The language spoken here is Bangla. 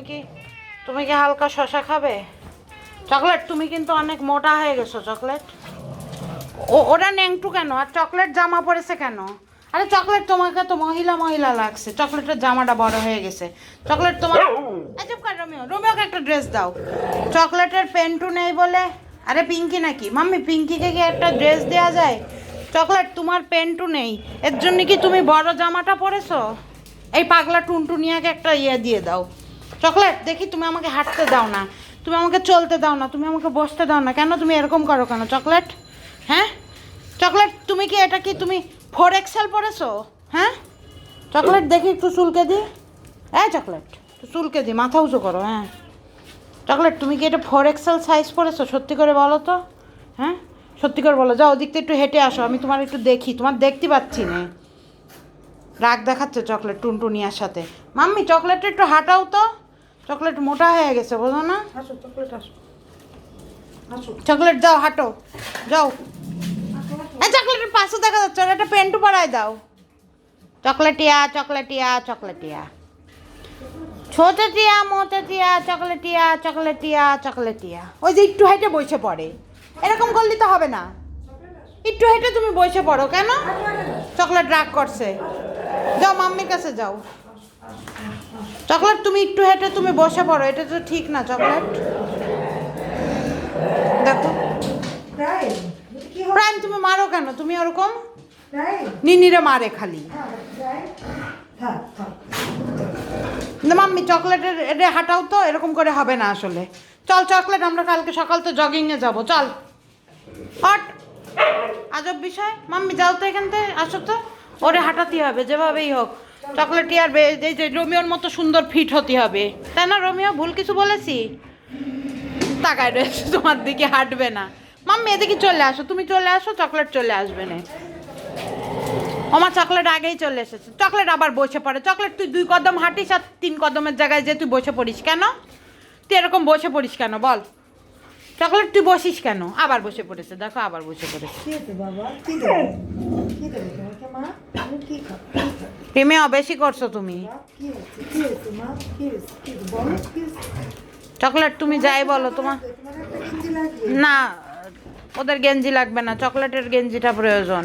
কি তুমি কি হালকা শশা খাবে? চকলেট তুমি কিন্তু অনেক মোটা হয়ে গেছো চকলেট। ওটা নেংটু কেন? আর চকলেট জামা পরেছে কেন? আরে চকলেট তোমাকে তো মহিলা মহিলা লাগছে, চকলেটের জামাটা বড় হয়ে গেছে। চকলেট তোমার চুপ কর রোমিও, রোমিওকে একটা ড্রেস দাও। চকলেটের প্যান্টু নেই বলে। আরে পিঙ্কি নাকি মাম্মি? পিঙ্কিকে কি একটা ড্রেস দেওয়া যায়? চকলেট তোমার প্যান্টু নেই, এর জন্য কি তুমি বড় জামাটা পরেছো? এই পাগলা টুনটুনিয়াকে একটা ইয়ে দিয়ে দাও। চকলেট দেখি, তুমি আমাকে হাঁটতে দাও না, তুমি আমাকে চলতে দাও না, তুমি আমাকে বসতে দাও না, কেন তুমি এরকম করো কেন চকলেট? হ্যাঁ চকলেট, তুমি কি এটা কি তুমি 4XL পরেছো? হ্যাঁ চকলেট দেখি একটু চুলকে দি। হ্যাঁ চকলেট একটু চুলকে দি, মাথা উঁচু করো। হ্যাঁ চকলেট, তুমি কি এটা 4XL সাইজ পরেছো? সত্যি করে বলো তো। হ্যাঁ সত্যি করে বলো। যাও ওদিকটা একটু হেঁটে আসো, আমি তোমার একটু দেখি, তোমার দেখতে পাচ্ছি না। রাগ দেখাচ্ছে চকলেট টুনটুনিয়ার সাথে। মাম্মি চকলেটটা একটু হাঁটাও তো, চকলেট মোটা হয়ে গেছে বোঝো না। আসো চকলেট আসো, আসো চকলেট যাও হাঁটো, যাও। এই চকলেটের পাশে দেখা যাচ্ছে, ওর একটা পেন্টু পরায় দাও। চকলেটিয়া চকলেটিয়া চকলেটিয়া, ছোটটিয়া মোটটিয়া চকলেটিয়া চকলেটিয়া চকলেটিয়া। ওই যে একটু হেঁটে বসে পড়ে, এরকম করলে তো হবে না। একটু হেঁটে তুমি বসে পড়ো কেন? চকলেট রাগ করছে। যাও মাম্মির কাছে যাও। চকলেট তুমি একটু হেঁটে তুমি বসে পড়ো, এটা তো ঠিক না চকলেট। দেখো তাই কি হবে? প্রাণ, তুমি মারো কেন? তুমি ওরকম তাই নিনিরে মারে খালি। তাই থাক থাক। না মাম্মি চকলেটের এটা হাঁটাও তো, এরকম করে হবে না আসলে। চল চকলেট, আমরা কালকে সকাল তো জগিংয়ে যাবো, চল। হট, আজব বিষয়। মাম্মি যাও তো এখান থেকে, আসো তো। ওরে হাঁটাতে হবে যেভাবেই হোক। চকলেটই আর এই যে রোমিওর মতো সুন্দর ফিট হতে হবে, তাই না রোমিও? ভুল কিছু বলেছি? তাকায় রয়েছে তোমার দিকে, হাঁটবে না। মাম্মি এদিকে চলে আসো, তুমি চলে আসো, চকলেট চলে আসবে না। আমার চকলেট আগেই চলে এসেছে। চকলেট আবার বসে পড়ে। চকলেট তুই 2 কদম হাঁটিস আর 3 কদমের জায়গায় যে তুই বসে পড়িস কেন? তুই এরকম বসে পড়িস কেন বল? চকলেট তুই বসিস কেন? আবার বসে পড়েছে, দেখো আবার বসে পড়েছে। কি হয়েছে বাবা? কি দেবো? কি দেবো তোমাকে মা? আমি কি খাবো? প্রেমেও বেশি করছো তুমি। কি হয়েছে? কি হয়েছে মা? কি হয়েছে? কি বলো কি হয়েছে? চকলেট তুমি যাই বলো তোমার। তোমার একটা গেঞ্জি লাগবে। না, ওদের গেঞ্জি লাগবে না, চকলেটের গেঞ্জিটা প্রয়োজন।